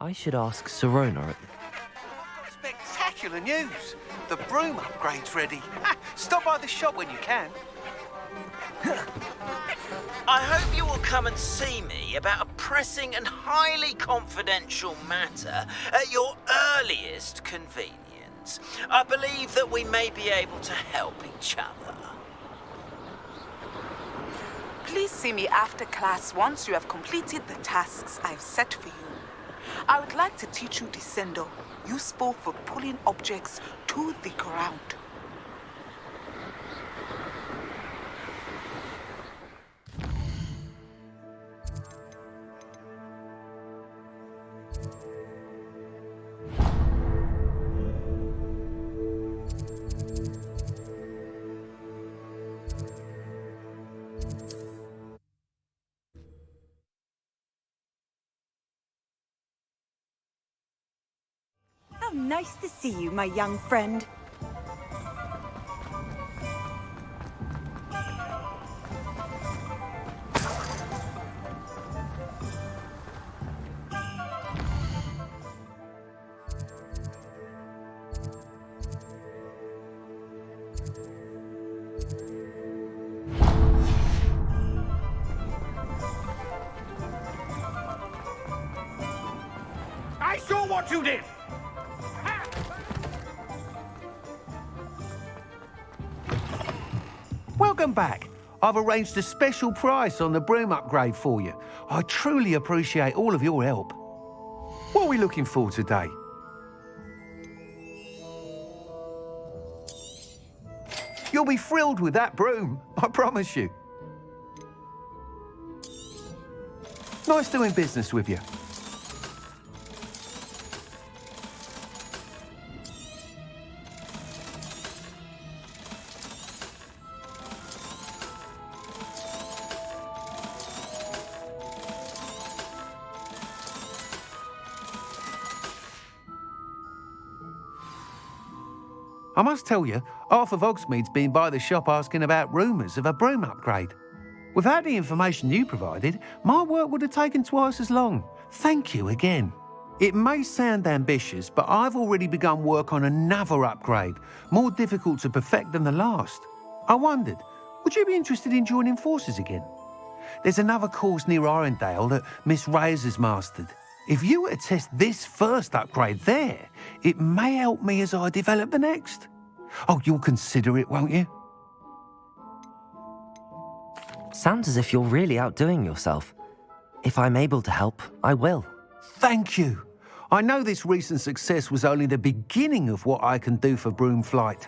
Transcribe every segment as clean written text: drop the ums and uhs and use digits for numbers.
I should ask Serona. Spectacular news! The broom upgrade's ready. Stop by the shop when you can. I hope you will come and see me about a pressing and highly confidential matter at your earliest convenience. I believe that we may be able to help each other. Please see me after class once you have completed the tasks I've set for you. I would like to teach you Descendo, useful for pulling objects to the ground. How nice to see you, my young friend. I saw what you did! Welcome back. I've arranged a special price on the broom upgrade for you. I truly appreciate all of your help. What are we looking for today? You'll be thrilled with that broom, I promise you. Nice doing business with you. I must tell you, half of Hogsmeade's been by the shop asking about rumours of a broom upgrade. Without the information you provided, my work would have taken twice as long. Thank you again. It may sound ambitious, but I've already begun work on another upgrade, more difficult to perfect than the last. I wondered, would you be interested in joining forces again? There's another course near Arendelle that Miss Reyes has mastered. If you were to test this first upgrade there, it may help me as I develop the next. Oh, you'll consider it, won't you? Sounds as if you're really outdoing yourself. If I'm able to help, I will. Thank you. I know this recent success was only the beginning of what I can do for broom flight.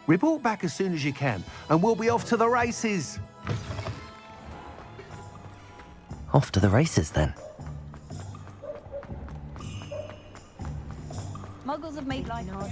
Report back as soon as you can, and we'll be off to the races. Off to the races, then. Muggles have made life hard.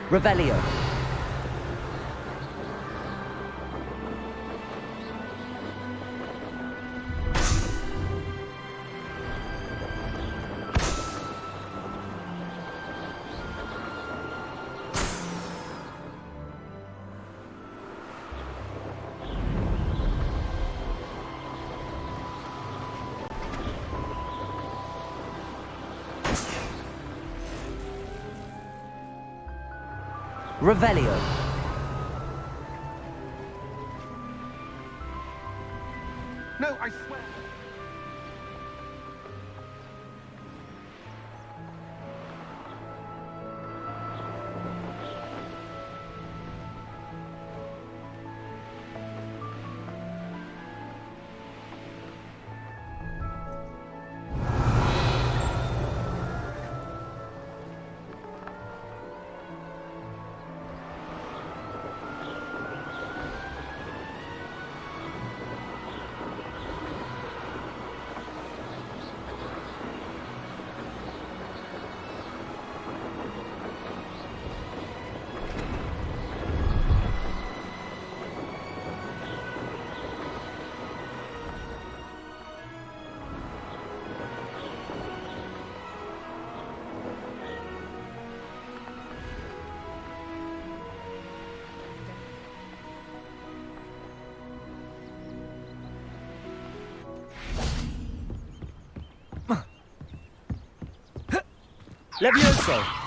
Revelio. Revelio. No, I swear. Levioso!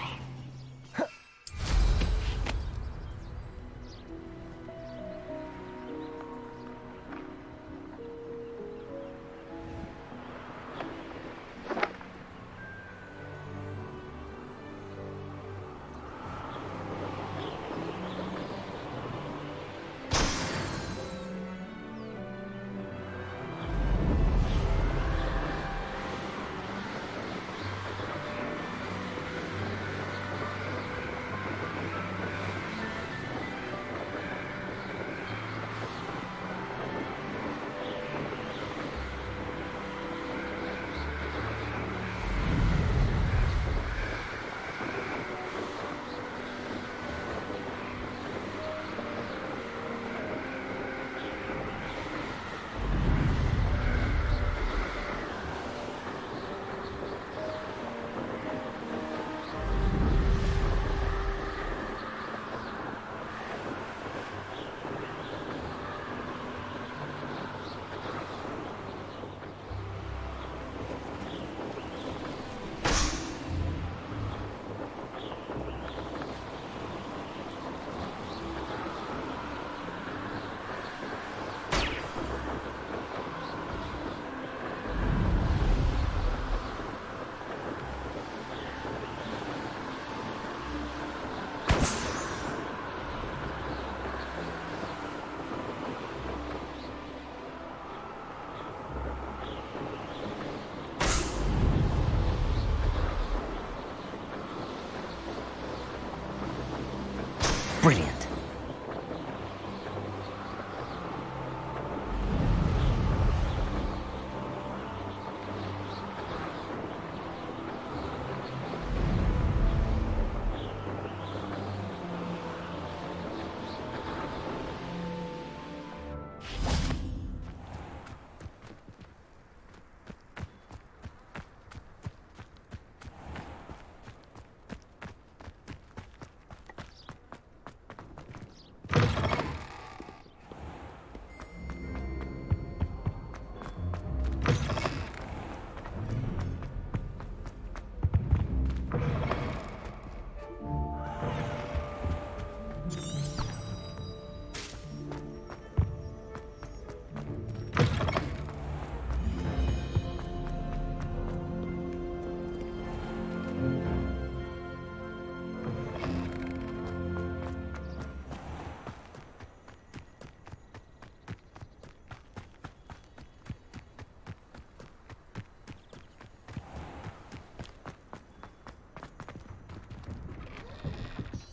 Brilliant.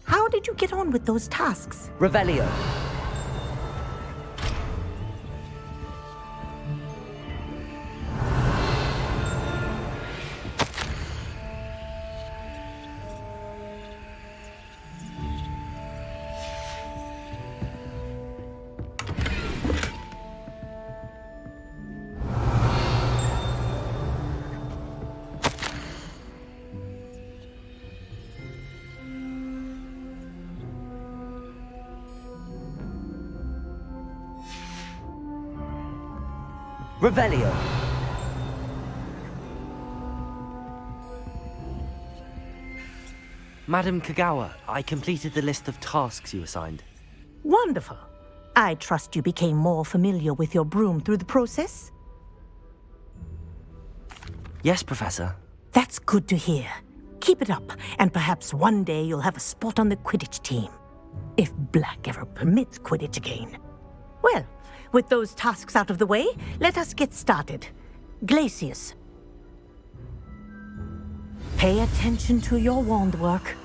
How did you get on with those tasks? Revelio. Revelio. Madam Kagawa, I completed the list of tasks you assigned. Wonderful. I trust you became more familiar with your broom through the process? Yes, Professor. That's good to hear. Keep it up, and perhaps one day you'll have a spot on the Quidditch team. If Black ever permits Quidditch again. Well, with those tasks out of the way, let us get started. Glacius. Pay attention to your wand work.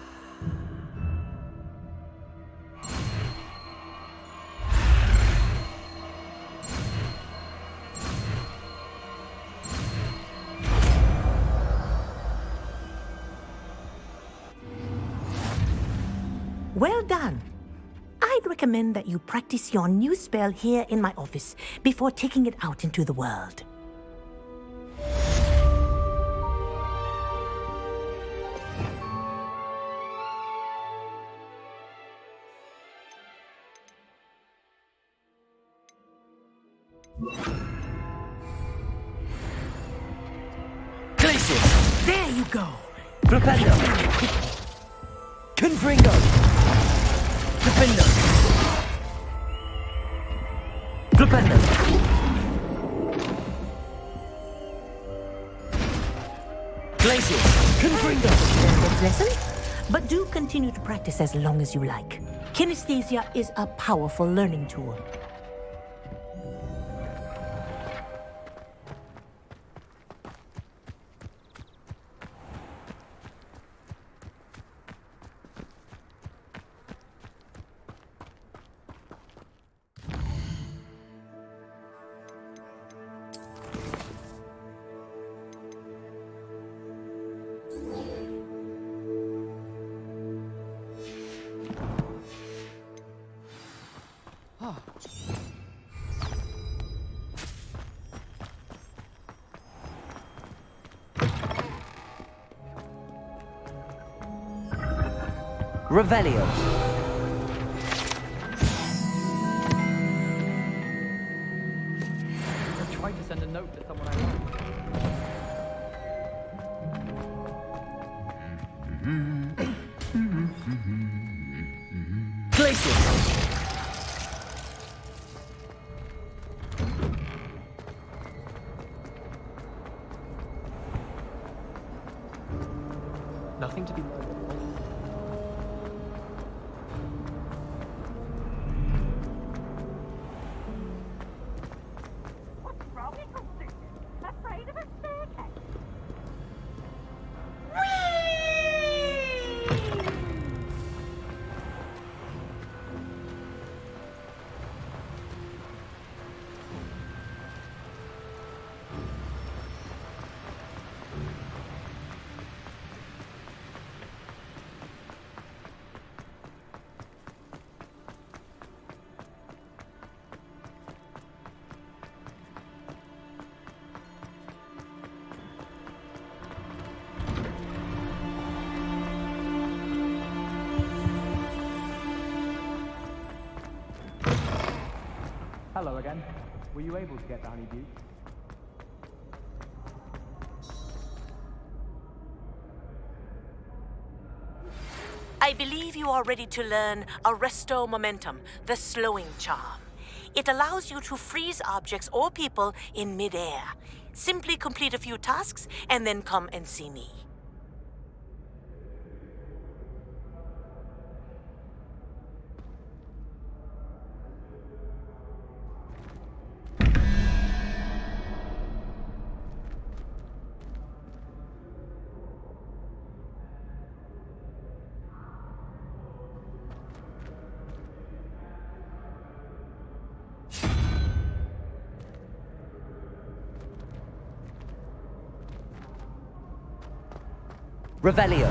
Well done. I'd recommend that you practice your new spell here in my office before taking it out into the world. Glacius! There you go. Flipendo! Confringo! Defendo! Flipendo! Glacius! Confringo! Standards lesson, but do continue to practice as long as you like. Kinesthesia is a powerful learning tool. Revelio. I tried to send a note to someone I like. Glacius. Nothing to be learned. Hello again. Were you able to get the honeydew? I believe you are ready to learn Arresto Momentum, the slowing charm. It allows you to freeze objects or people in midair. Simply complete a few tasks and then come and see me. Revelio.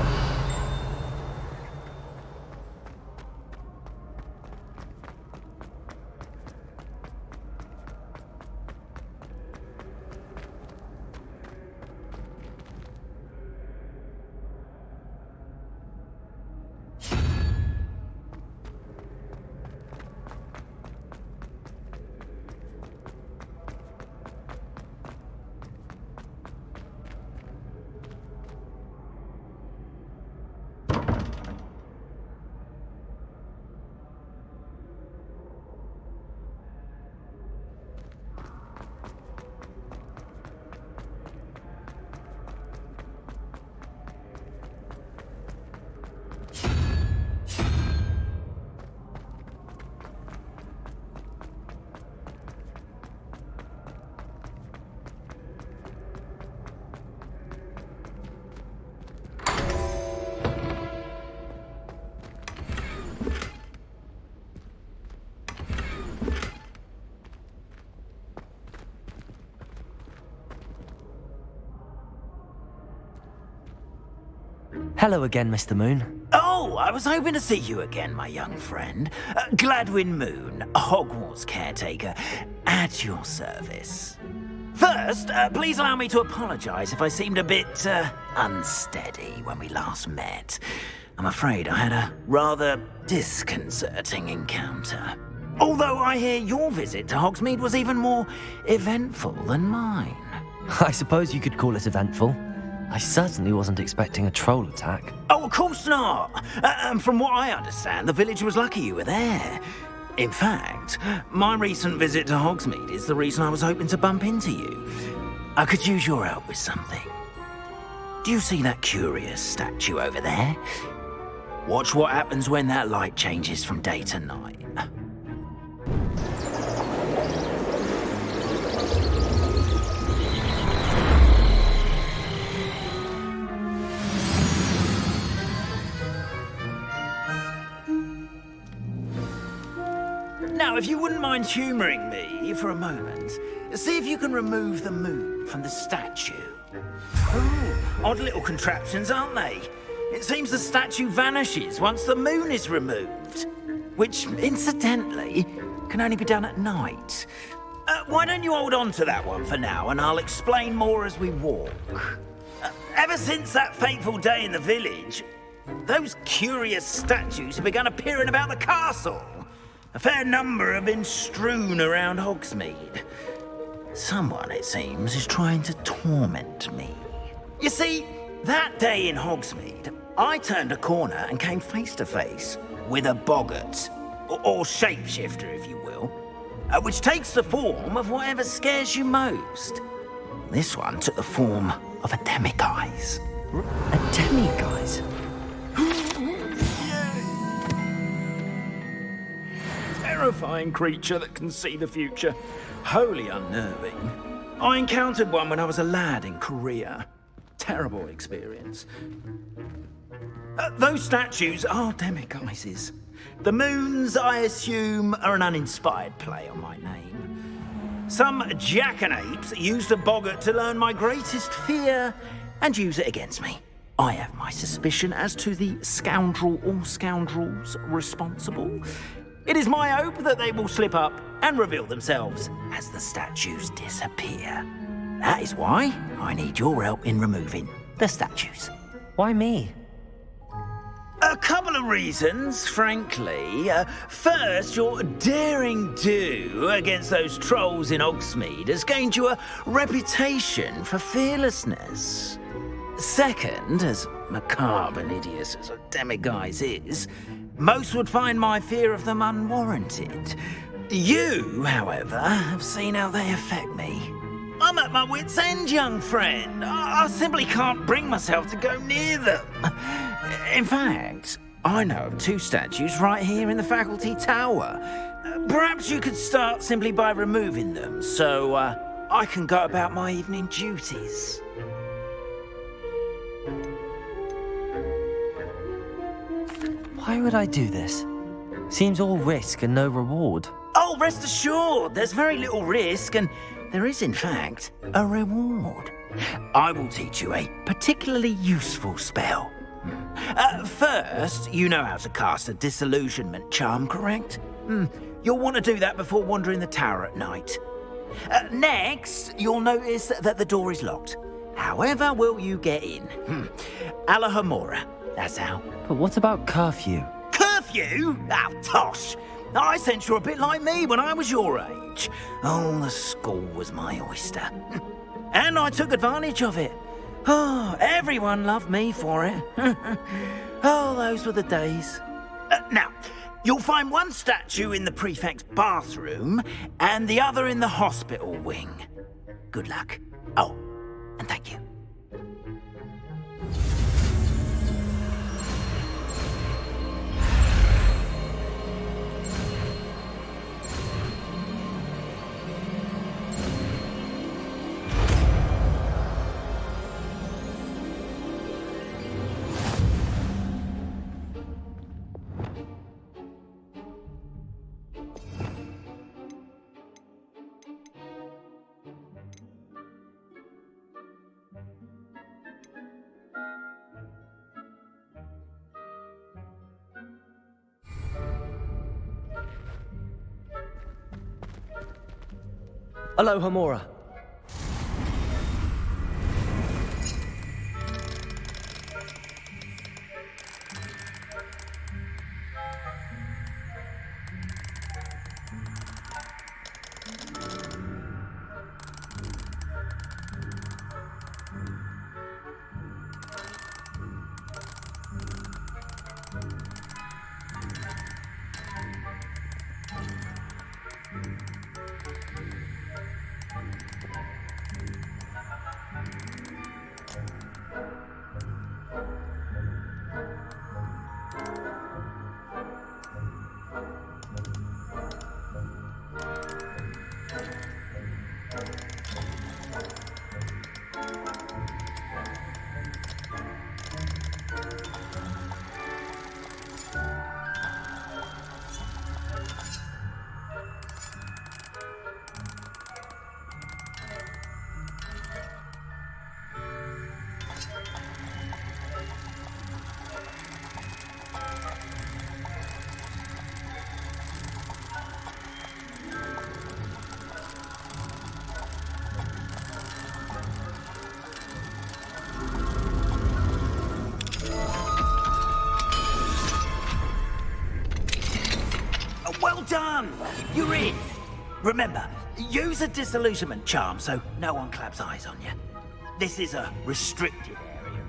Hello again, Mr. Moon. Oh, I was hoping to see you again, my young friend. Gladwin Moon, Hogwarts caretaker, at your service. First, please allow me to apologize if I seemed a bit unsteady when we last met. I'm afraid I had a rather disconcerting encounter. Although I hear your visit to Hogsmeade was even more eventful than mine. I suppose you could call it eventful. I certainly wasn't expecting a troll attack. Oh, of course not. And from what I understand, the village was lucky you were there. In fact, my recent visit to Hogsmeade is the reason I was hoping to bump into you. I could use your help with something. Do you see that curious statue over there? Watch what happens when that light changes from day to night. Now, if you wouldn't mind humouring me for a moment, see if you can remove the moon from the statue. Oh, odd little contraptions, aren't they? It seems the statue vanishes once the moon is removed, which, incidentally, can only be done at night. Why don't you hold on to that one for now, and I'll explain more as we walk. Ever since that fateful day in the village, those curious statues have begun appearing about the castle. A fair number have been strewn around Hogsmeade. Someone, it seems, is trying to torment me. You see, that day in Hogsmeade, I turned a corner and came face to face with a boggart, or shapeshifter, if you will, which takes the form of whatever scares you most. This one took the form of a demiguise. A demiguise? Terrifying creature that can see the future. Wholly unnerving. I encountered one when I was a lad in Korea. Terrible experience. Those statues are demiguises. The moons, I assume, are an uninspired play on my name. Some jackanapes used a boggart to learn my greatest fear and use it against me. I have my suspicion as to the scoundrel or scoundrels responsible. It is my hope that they will slip up and reveal themselves as the statues disappear. That is why I need your help in removing the statues. Why me? A couple of reasons, frankly. First, your daring do against those trolls in Hogsmeade has gained you a reputation for fearlessness. Second, as macabre and hideous as a demiguise is, most would find my fear of them unwarranted. You, however, have seen how they affect me. I'm at my wit's end, young friend. I simply can't bring myself to go near them. In fact, I know of 2 statues right here in the faculty tower. Perhaps you could start simply by removing them, so I can go about my evening duties. Why would I do this? Seems all risk and no reward. Oh, rest assured, there's very little risk, and there is, in fact, a reward. I will teach you a particularly useful spell. First, you know how to cast a disillusionment charm, correct? You'll want to do that before wandering the tower at night. Next, you'll notice that the door is locked. However will you get in? Alahomora, that's how. But what about curfew? Curfew? Oh, tosh. I sense you're a bit like me when I was your age. Oh, the school was my oyster. And I took advantage of it. Oh, everyone loved me for it. Oh, those were the days. Now, you'll find one statue in the prefect's bathroom and the other in the hospital wing. Good luck. Oh, and thank you. Alohomora. done! You're in! Remember, use a disillusionment charm so no one claps eyes on you. This is a restricted area.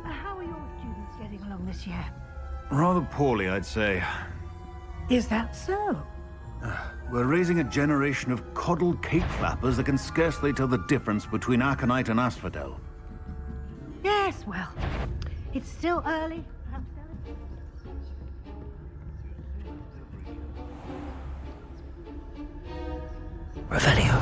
How are your students getting along this year? Rather poorly, I'd say. Is that so? We're raising a generation of coddled cake flappers that can scarcely tell the difference between aconite and asphodel. Yes, well, it's still early. Perhaps Revelio.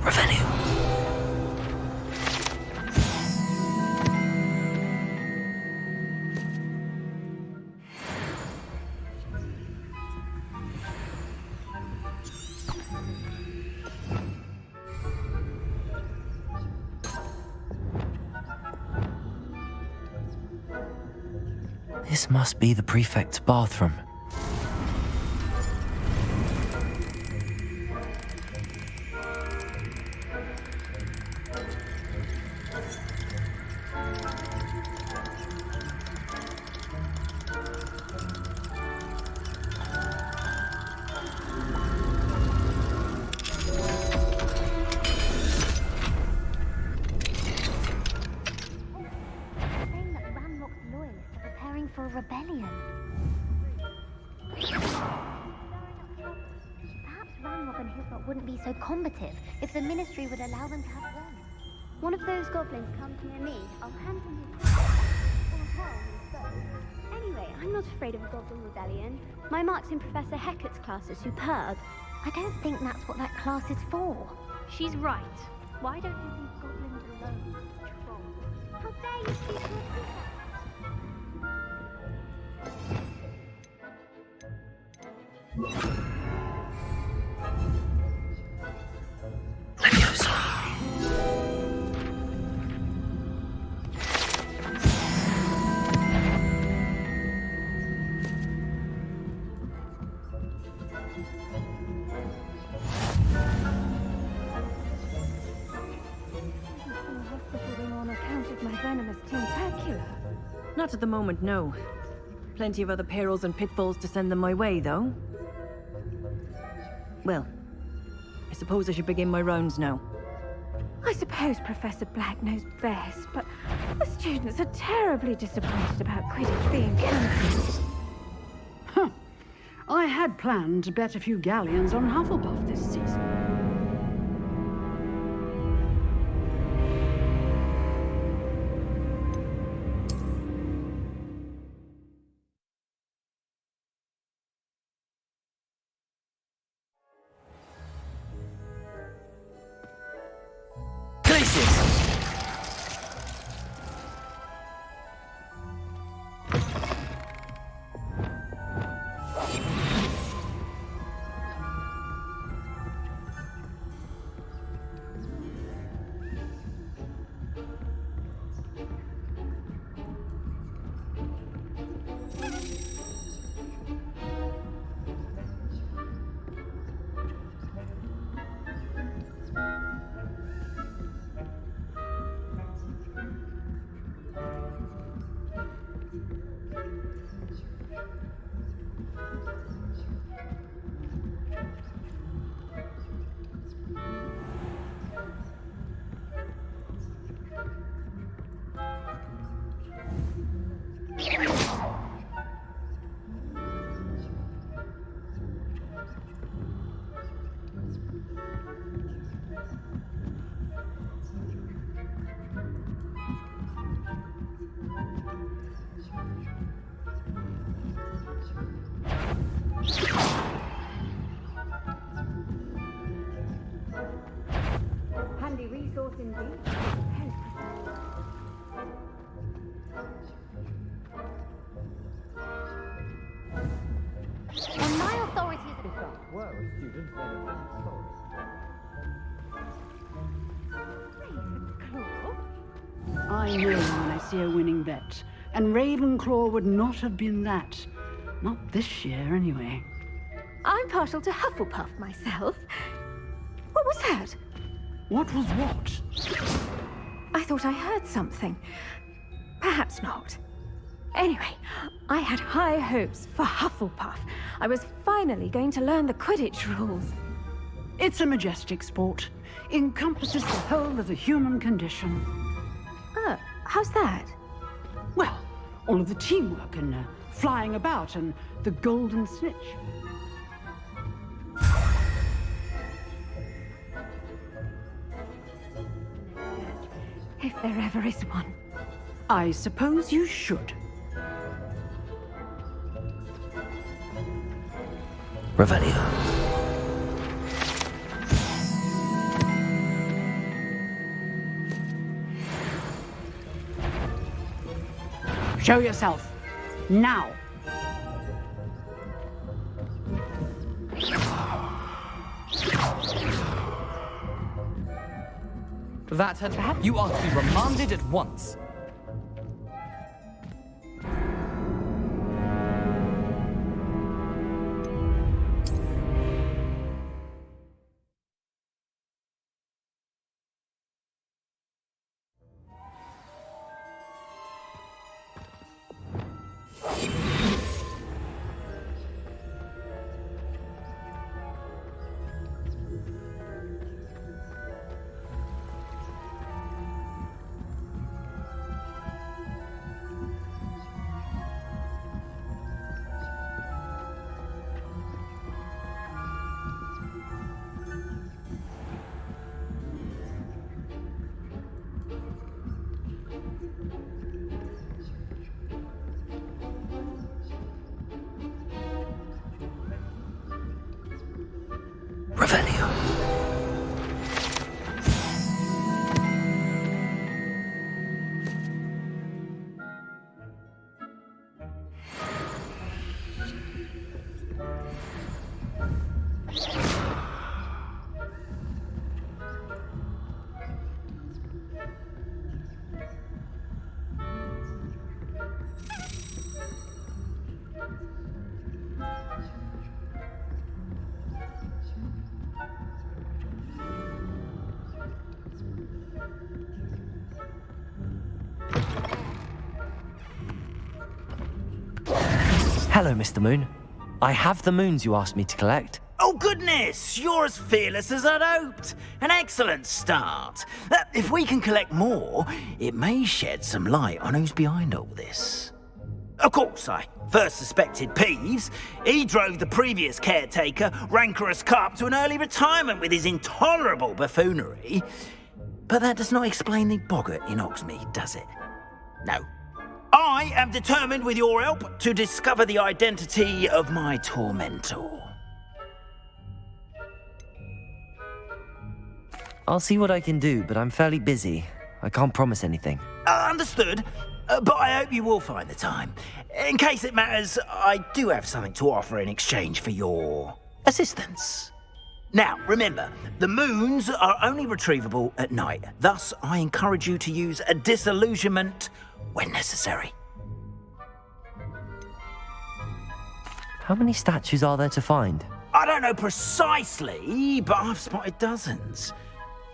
Revelio. This must be the prefect's bathroom. Saying that Ranrock's loyalists are preparing for a rebellion. Perhaps Ranrock and his lot wouldn't be so combative if the Ministry would allow them to have guns. One of those goblins come near me, I'll hand him his or her his bow. Anyway, I'm not afraid of a goblin rebellion. My marks in Professor Hecat's class are superb. I don't think that's what that class is for. She's right. Why don't you leave goblins alone, trolls? How dare you speak to a prefect? On account of my venomous tentacular. Not at the moment, no. Plenty of other perils and pitfalls to send them my way, though. Well, I suppose I should begin my rounds now. I suppose Professor Black knows best, but the students are terribly disappointed about Quidditch being cancelled. Huh. I had planned to bet a few galleons on Hufflepuff this season. Handy resource indeed. On my authority as If that were a student, then it wouldn't solve. I know when I see a winning bet, and Ravenclaw would not have been that. Not this year, anyway. I'm partial to Hufflepuff myself. What was that? What was what? I thought I heard something. Perhaps not. Anyway, I had high hopes for Hufflepuff. I was finally going to learn the Quidditch rules. It's a majestic sport. Encompasses the whole of the human condition. Oh, how's that? Well, all of the teamwork and flying about and the golden snitch. If there ever is one. I suppose you should. Revelio. Show yourself. Now. That had... You are to be remanded at once. Revelio. Hello, Mr. Moon. I have the moons you asked me to collect. Oh, goodness! You're as fearless as I'd hoped. An excellent start. If we can collect more, it may shed some light on who's behind all this. Of course, I first suspected Peeves. He drove the previous caretaker, Rancorous Carp, to an early retirement with his intolerable buffoonery. But that does not explain the boggart in Hogsmeade, does it? No. I am determined, with your help, to discover the identity of my tormentor. I'll see what I can do, but I'm fairly busy. I can't promise anything. Understood, but I hope you will find the time. In case it matters, I do have something to offer in exchange for your assistance. Now, remember, the moons are only retrievable at night. Thus, I encourage you to use a disillusionment when necessary. How many statues are there to find? I don't know precisely, but I've spotted dozens.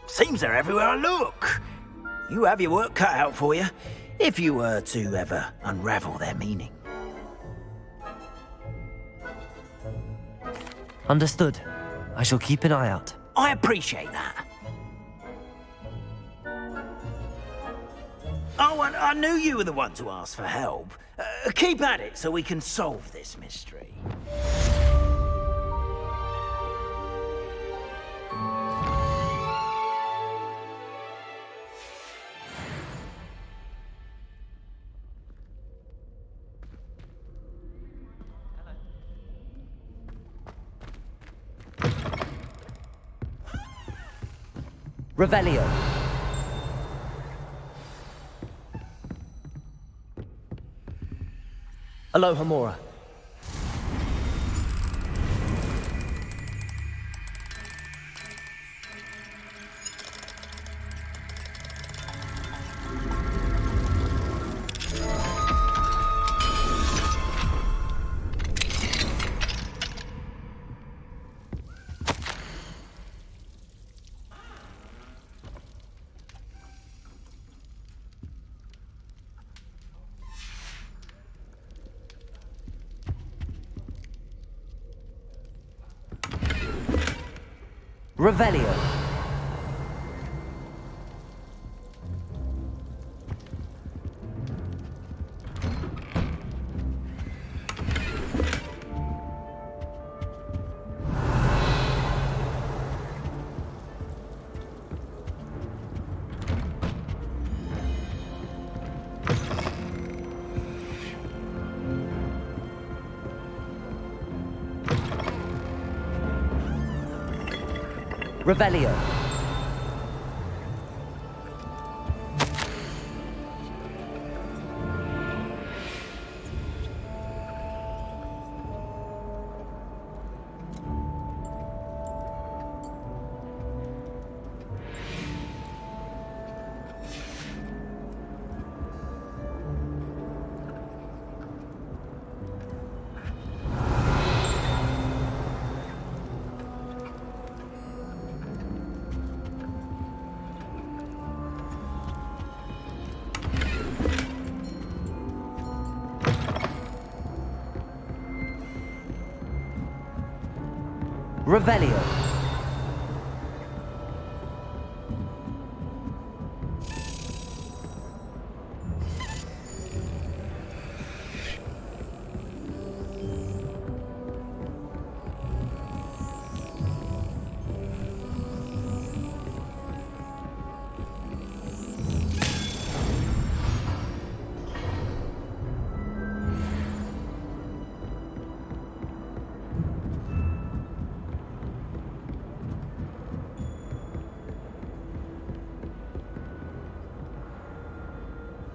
Seems they're everywhere I look. You have your work cut out for you, if you were to ever unravel their meaning. Understood. I shall keep an eye out. I appreciate that. Oh, and I knew you were the one to ask for help. Keep at it so we can solve this mystery. Revelio. Aloha Mora. Revelio. Revelio. Revelio.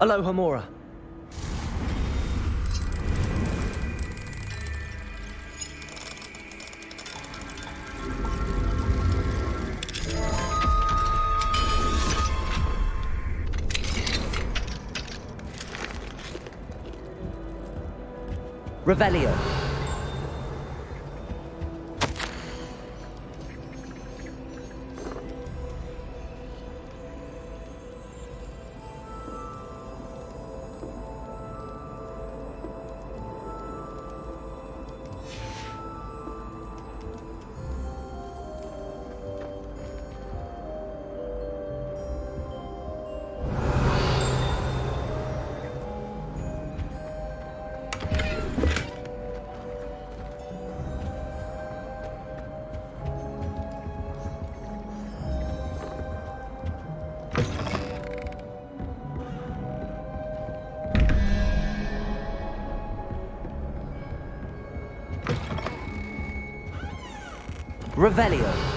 Aloha Mora. Revelio. Revelio.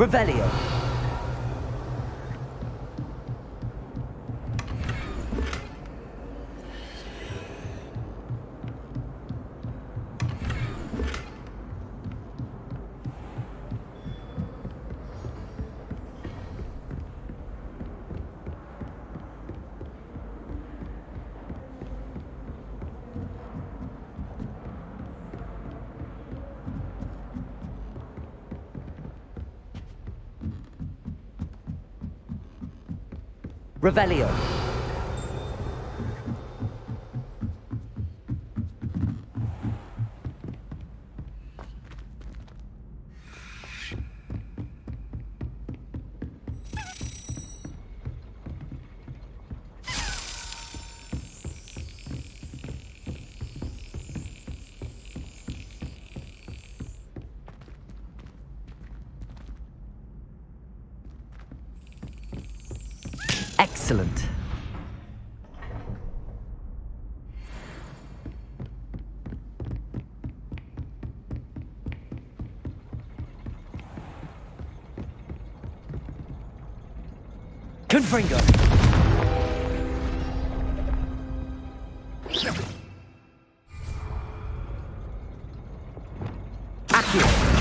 Revelio. Revelio. Excellent. Confringo. Accio.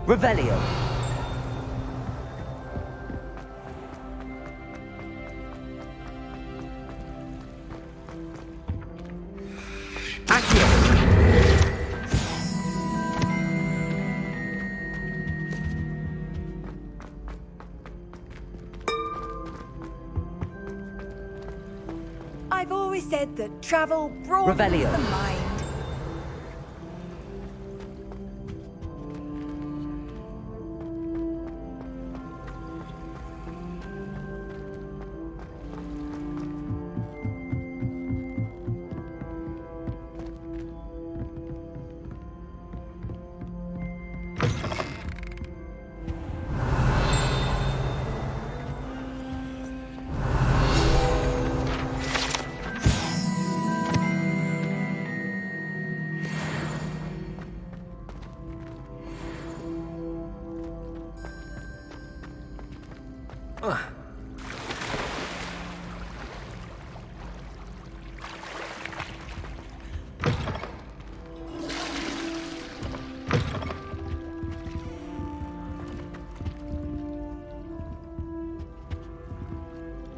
Revelio. Accio. I've always said that travel broadens Revelio. the mind.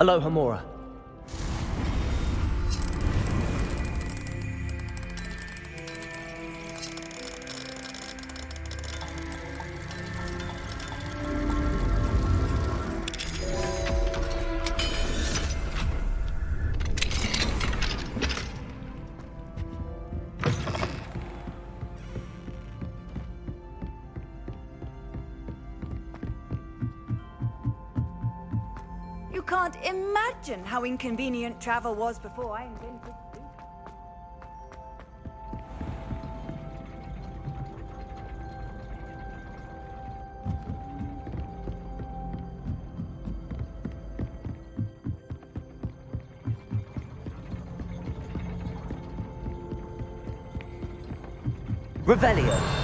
Aloha Mora. You can't imagine how inconvenient travel was before I invented it. Revelio.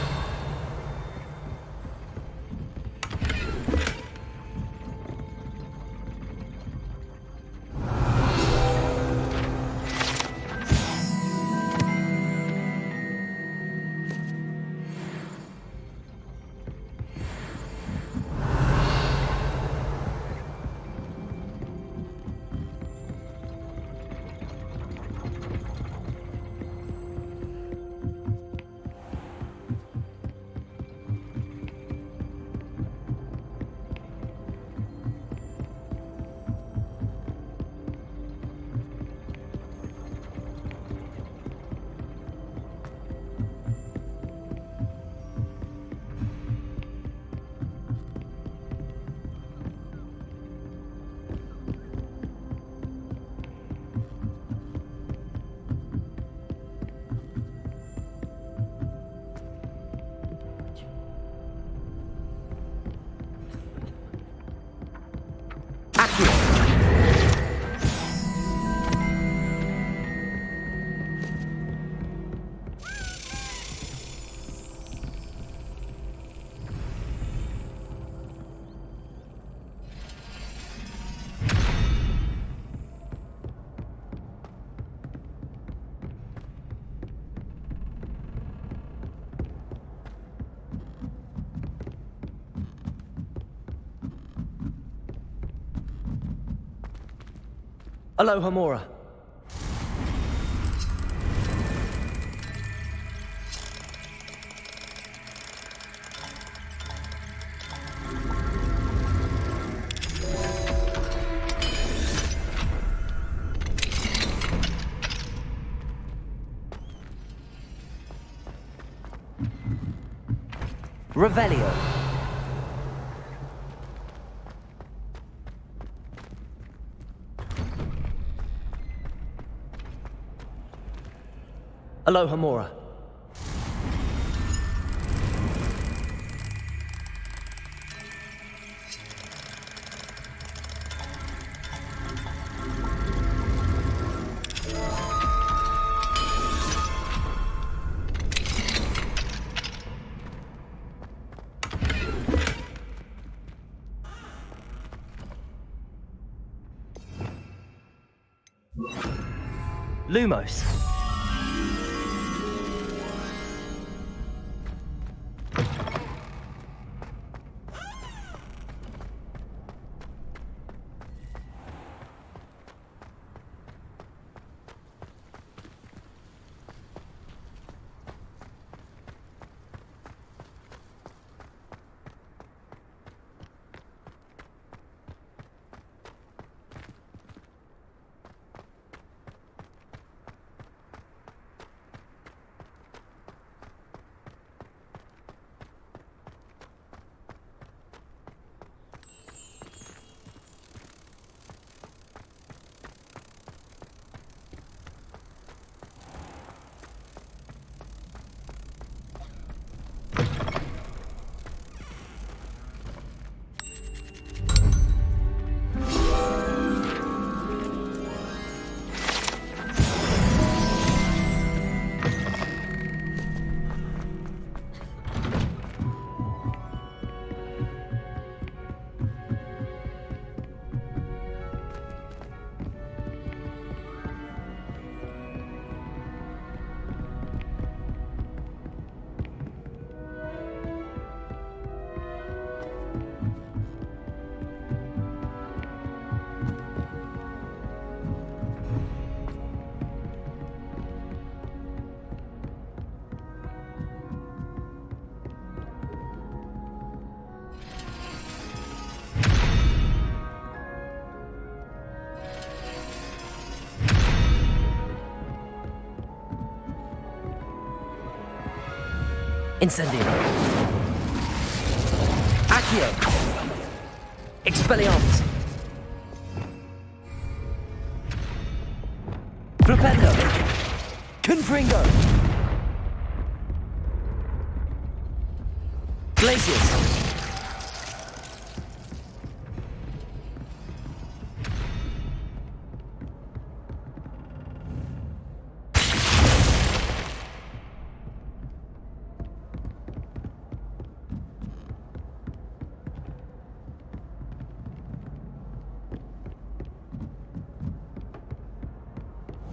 Aloha Mora. Revelio. Aloha Mora. Lumos. Incendio. Accio. Expelliarmus. Flipendo. Confringo. Glacius.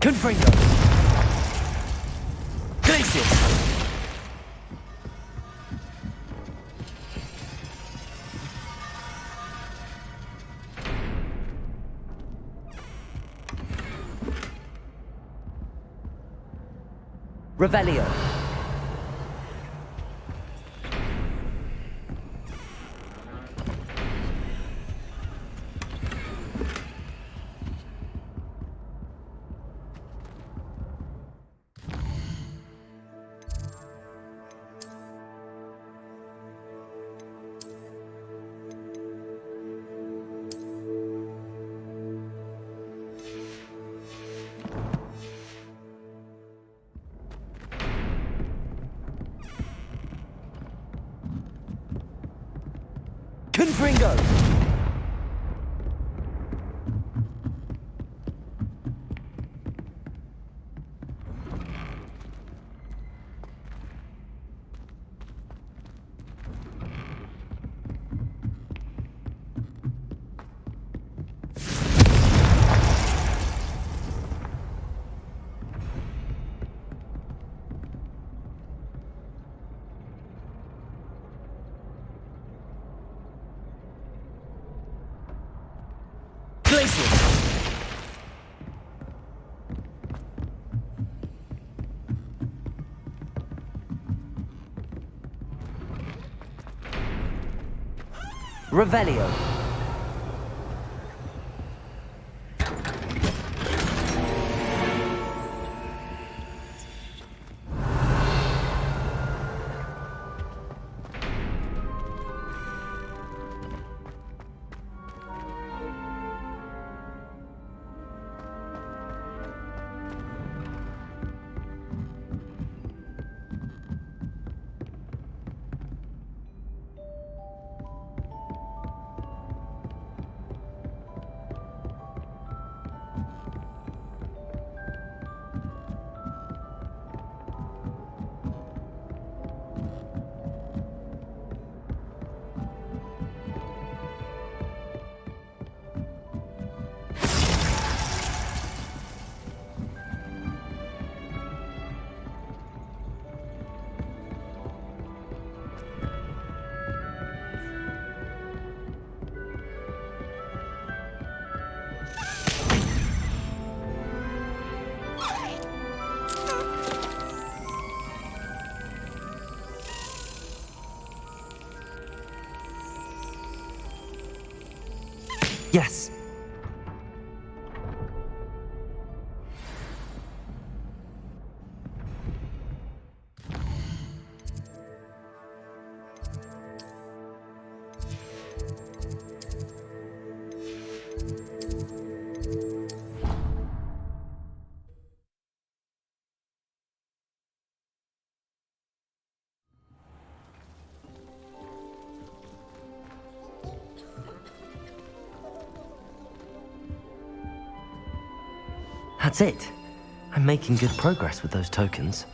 Confringo. Glacius. Revelio. Confringo. Revelio. Yes. That's it. I'm making good progress with those tokens.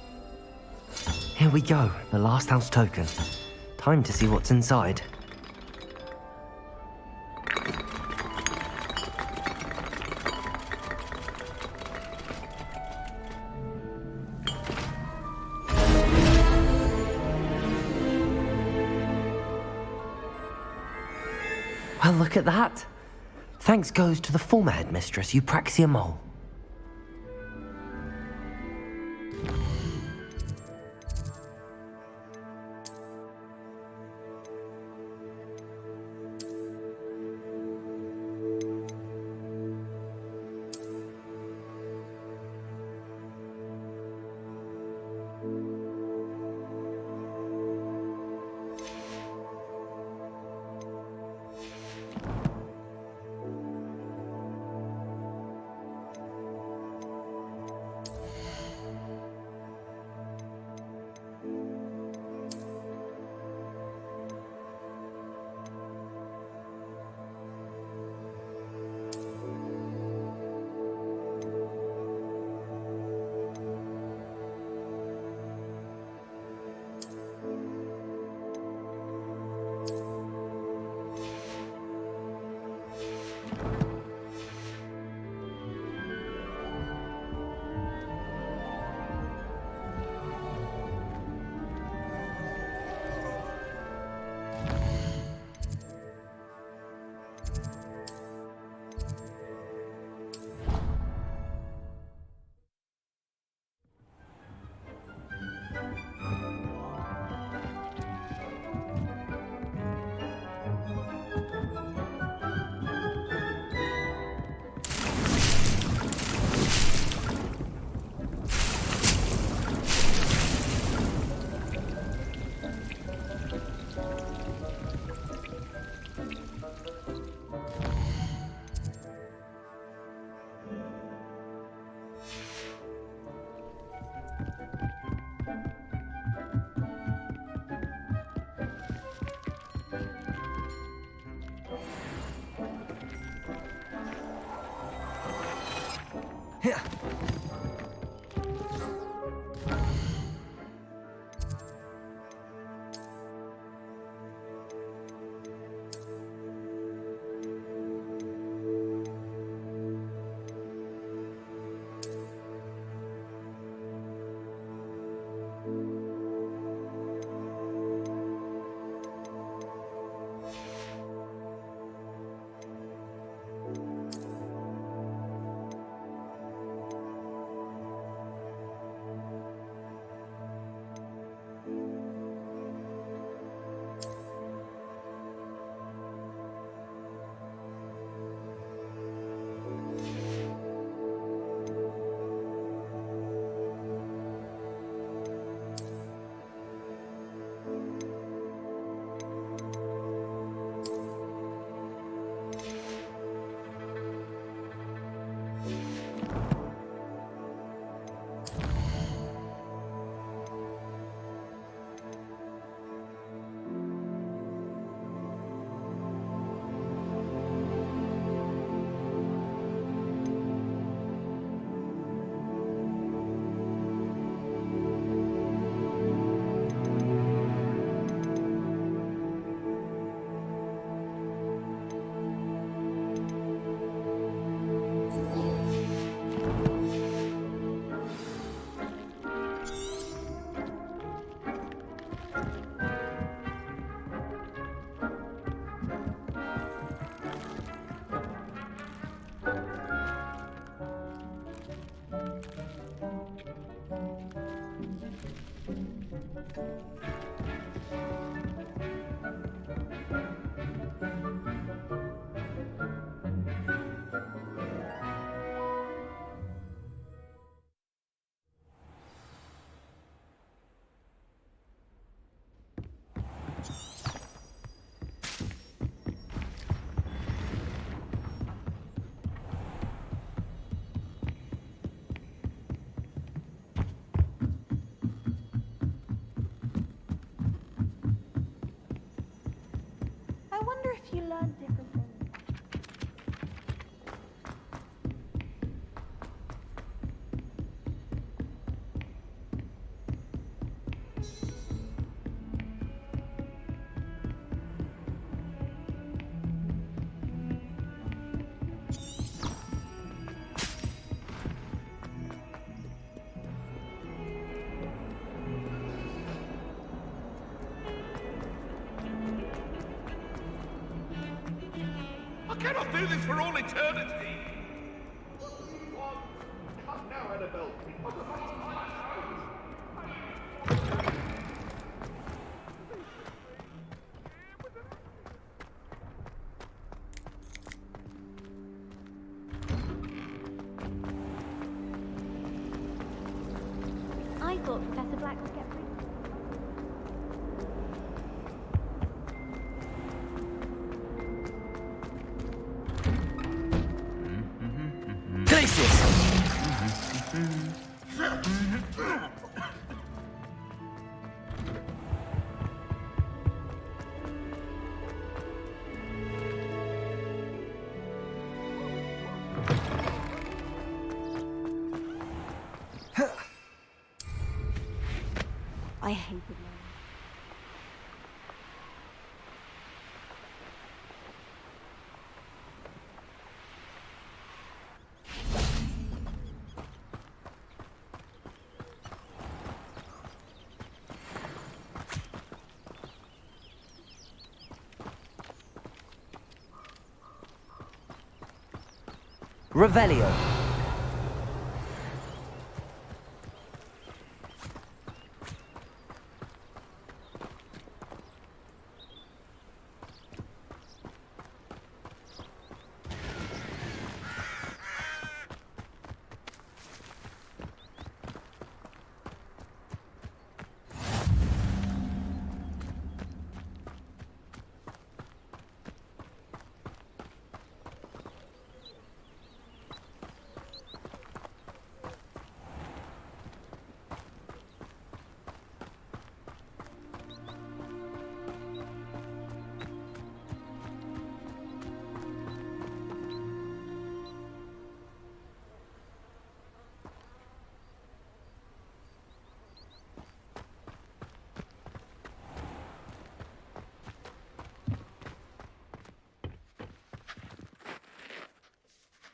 Here we go, the last house token. Time to see what's inside. Well, look at that. Thanks goes to the former headmistress, Eupraxia Mole. Here. learn different things. I cannot do this for all eternity! Come now, Annabelle. I thought Professor Black would get free. I hated learning. Revelio.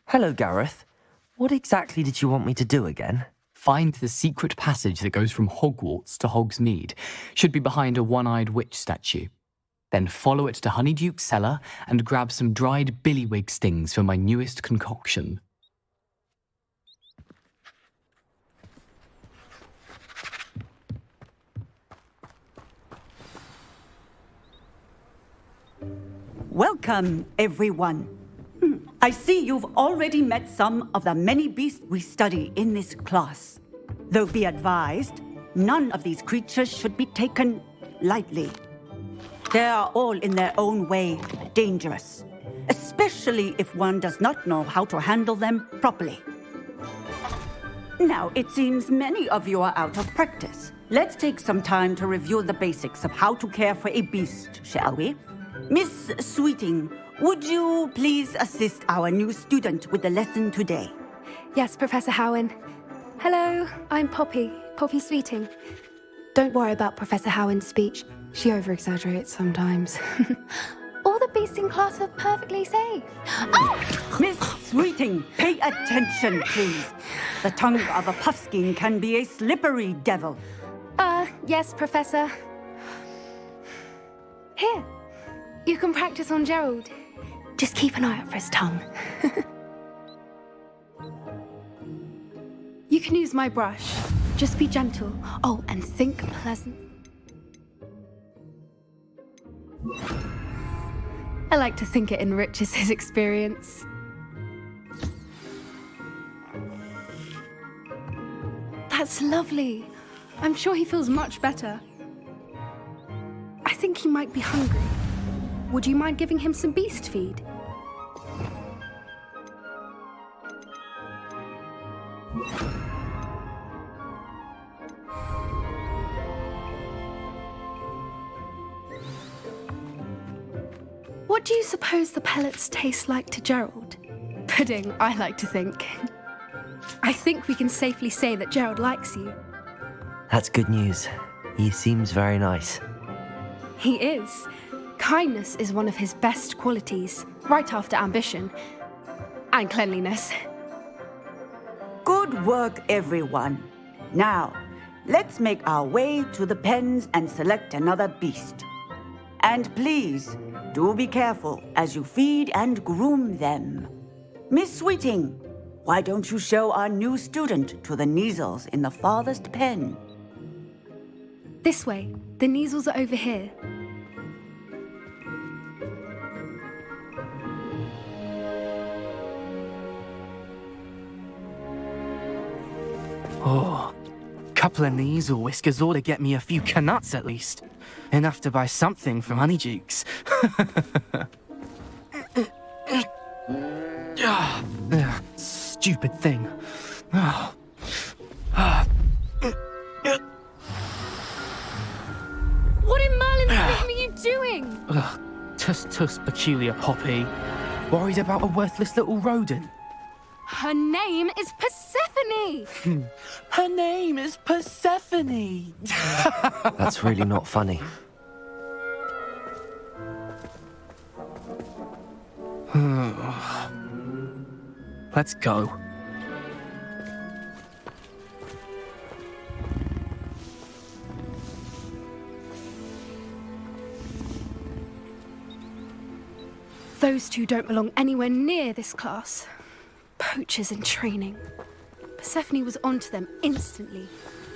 Hello, Gareth. What exactly did you want me to do again? Find the secret passage that goes from Hogwarts to Hogsmeade. Should be behind a one-eyed witch statue. Then follow it to Honeyduke's cellar and grab some dried billywig stings for my newest concoction. Welcome, everyone. I see you've already met some of the many beasts we study in this class. Though be advised, none of these creatures should be taken lightly. They are all in their own way dangerous, especially if one does not know how to handle them properly. Now, it seems many of you are out of practice. Let's take some time to review the basics of how to care for a beast, shall we? Miss Sweeting, would you please assist our new student with the lesson today? Yes, Professor Howen. Hello, I'm Poppy Sweeting. Don't worry about Professor Howen's speech. She over-exaggerates sometimes. All the beasts in class are perfectly safe. Oh! Miss Sweeting, pay attention, please. The tongue of a puffskein can be a slippery devil. Yes, Professor. Here, you can practice on Gerald. Just keep an eye out for his tongue. You can use my brush. Just be gentle. Oh, and think pleasant. I like to think it enriches his experience. That's lovely. I'm sure he feels much better. I think he might be hungry. Would you mind giving him some beast feed? What do you suppose the pellets taste like to Gerald? Pudding, I like to think. I think we can safely say that Gerald likes you. That's good news. He seems very nice. He is. Kindness is one of his best qualities, right after ambition. And cleanliness. Good work, everyone. Now, let's make our way to the pens and select another beast. And please, do be careful as you feed and groom them. Miss Sweeting, why don't you show our new student to the Kneazles in the farthest pen? This way. The Kneazles are over here. Oh, couple of Kneazle whiskers ought to get me a few canuts at least. Enough to buy something from Honeydukes. Stupid thing. What in Merlin's name are you doing? Tuss, peculiar Poppy. Worried about a worthless little rodent. Her name is Persephone! Her name is Persephone! That's really not funny. Let's go. Those two don't belong anywhere near this class. Poachers in training. Persephone was onto them instantly.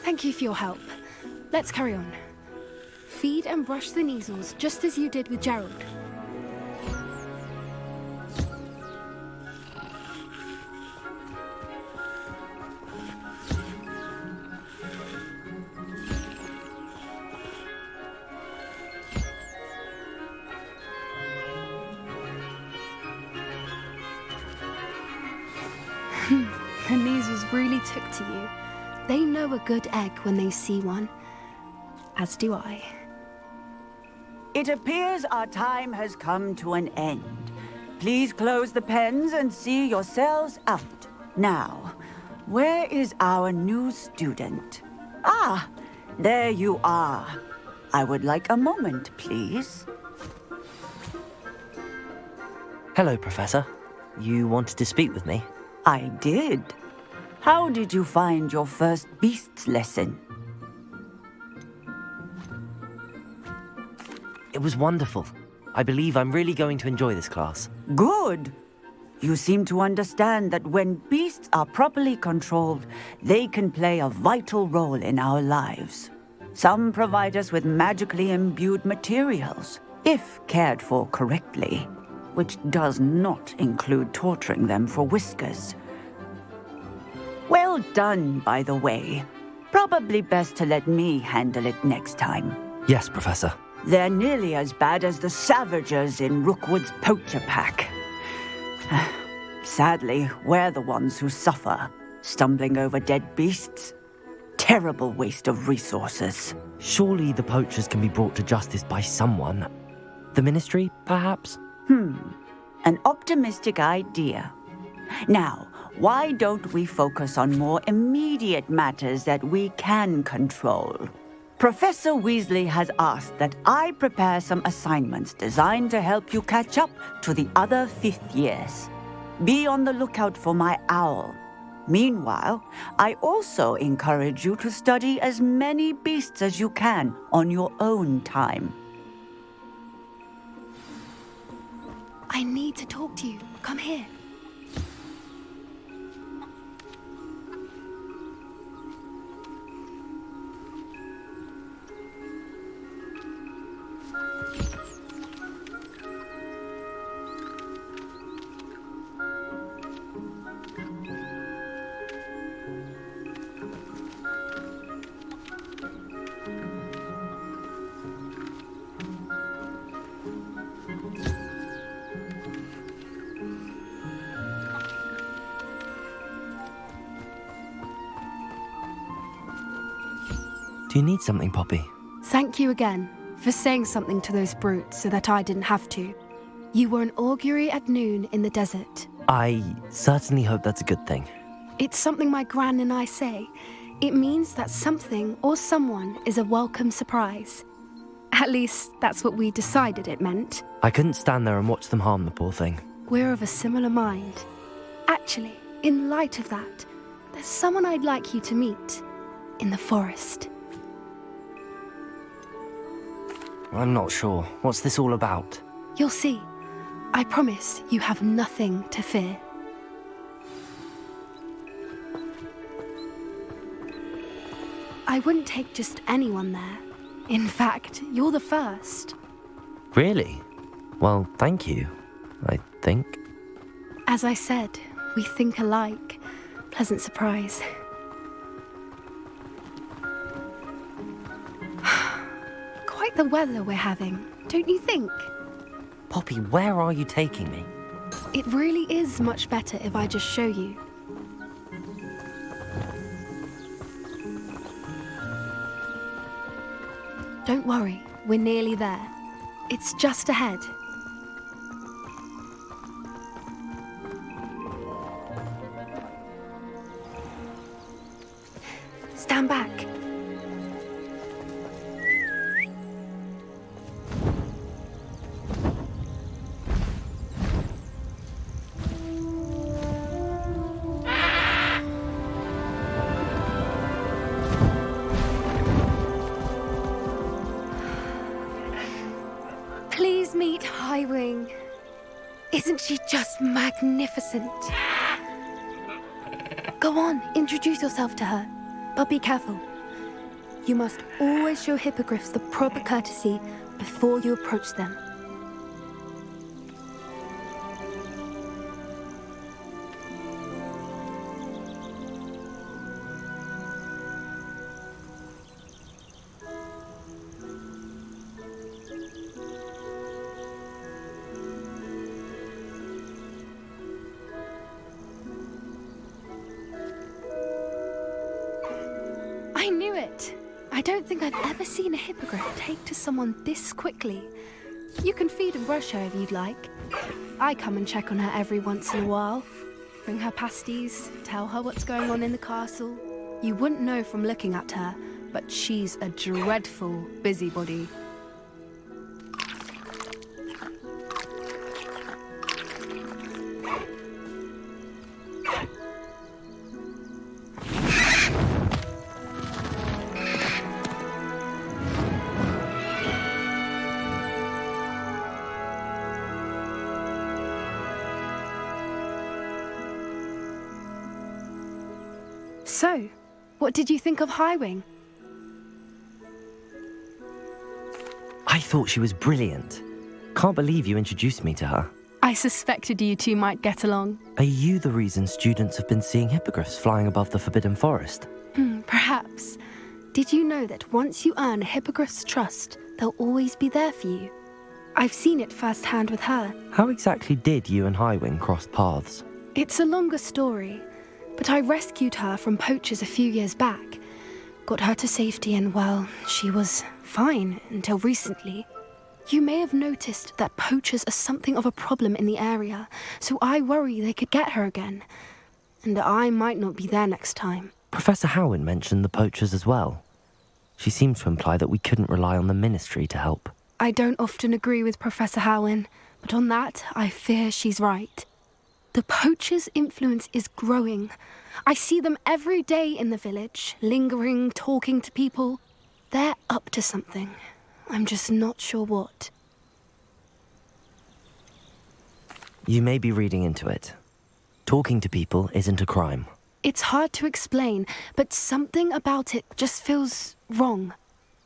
Thank you for your help. Let's carry on. Feed and brush the Kneazles just as you did with Gerald. The Kneazles really took to you. They know a good egg when they see one. As do I. It appears our time has come to an end. Please close the pens and see yourselves out. Now, where is our new student? Ah, there you are. I would like a moment, please. Hello, Professor. You wanted to speak with me? I did. How did you find your first beasts lesson? It was wonderful. I believe I'm really going to enjoy this class. Good. You seem to understand that when beasts are properly controlled, they can play a vital role in our lives. Some provide us with magically imbued materials, if cared for correctly, which does not include torturing them for whiskers. Well done, by the way. Probably best to let me handle it next time. Yes, Professor. They're nearly as bad as the Savagers in Rookwood's poacher pack. Sadly, we're the ones who suffer, stumbling over dead beasts. Terrible waste of resources. Surely the poachers can be brought to justice by someone. The Ministry, perhaps? An optimistic idea. Now, why don't we focus on more immediate matters that we can control? Professor Weasley has asked that I prepare some assignments designed to help you catch up to the other 5th years. Be on the lookout for my owl. Meanwhile, I also encourage you to study as many beasts as you can on your own time. I need to talk to you. Come here. Do you need something, Poppy? Thank you again for saying something to those brutes so that I didn't have to. You were an augury at noon in the desert. I certainly hope that's a good thing. It's something my gran and I say. It means that something or someone is a welcome surprise. At least, that's what we decided it meant. I couldn't stand there and watch them harm the poor thing. We're of a similar mind. Actually, in light of that, there's someone I'd like you to meet. In the forest. I'm not sure. What's this all about? You'll see. I promise you have nothing to fear. I wouldn't take just anyone there. In fact, you're the first. Really? Well, thank you, I think. As I said, we think alike. Pleasant surprise. Quite the weather we're having, don't you think? Poppy, where are you taking me? It really is much better if I just show you. Don't worry, we're nearly there. It's just ahead. Stand back. Please meet Highwing. Isn't she just magnificent? Go on, introduce yourself to her. But be careful. You must always show hippogriffs the proper courtesy before you approach them. I knew it! I don't think I've ever seen a hippogriff take to someone this quickly. You can feed and brush her if you'd like. I come and check on her every once in a while. Bring her pasties, tell her what's going on in the castle. You wouldn't know from looking at her, but she's a dreadful busybody. So, what did you think of Highwing? I thought she was brilliant. Can't believe you introduced me to her. I suspected you two might get along. Are you the reason students have been seeing hippogriffs flying above the Forbidden Forest? Perhaps. Did you know that once you earn a hippogriff's trust, they'll always be there for you? I've seen it firsthand with her. How exactly did you and Highwing cross paths? It's a longer story, but I rescued her from poachers a few years back. Got her to safety and, well, she was fine until recently. You may have noticed that poachers are something of a problem in the area, so I worry they could get her again. And I might not be there next time. Professor Howin mentioned the poachers as well. She seemed to imply that we couldn't rely on the Ministry to help. I don't often agree with Professor Howin, but on that, I fear she's right. The poachers' influence is growing. I see them every day in the village, lingering, talking to people. They're up to something. I'm just not sure what. You may be reading into it. Talking to people isn't a crime. It's hard to explain, but something about it just feels wrong.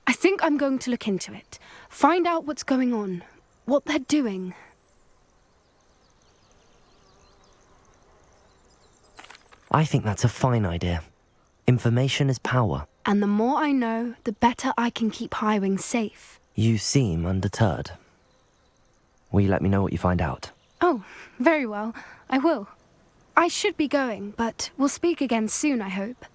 I think I'm going to look into it, find out what's going on, what they're doing. I think that's a fine idea. Information is power. And the more I know, the better I can keep Highwing safe. You seem undeterred. Will you let me know what you find out? Oh, very well. I will. I should be going, but we'll speak again soon, I hope.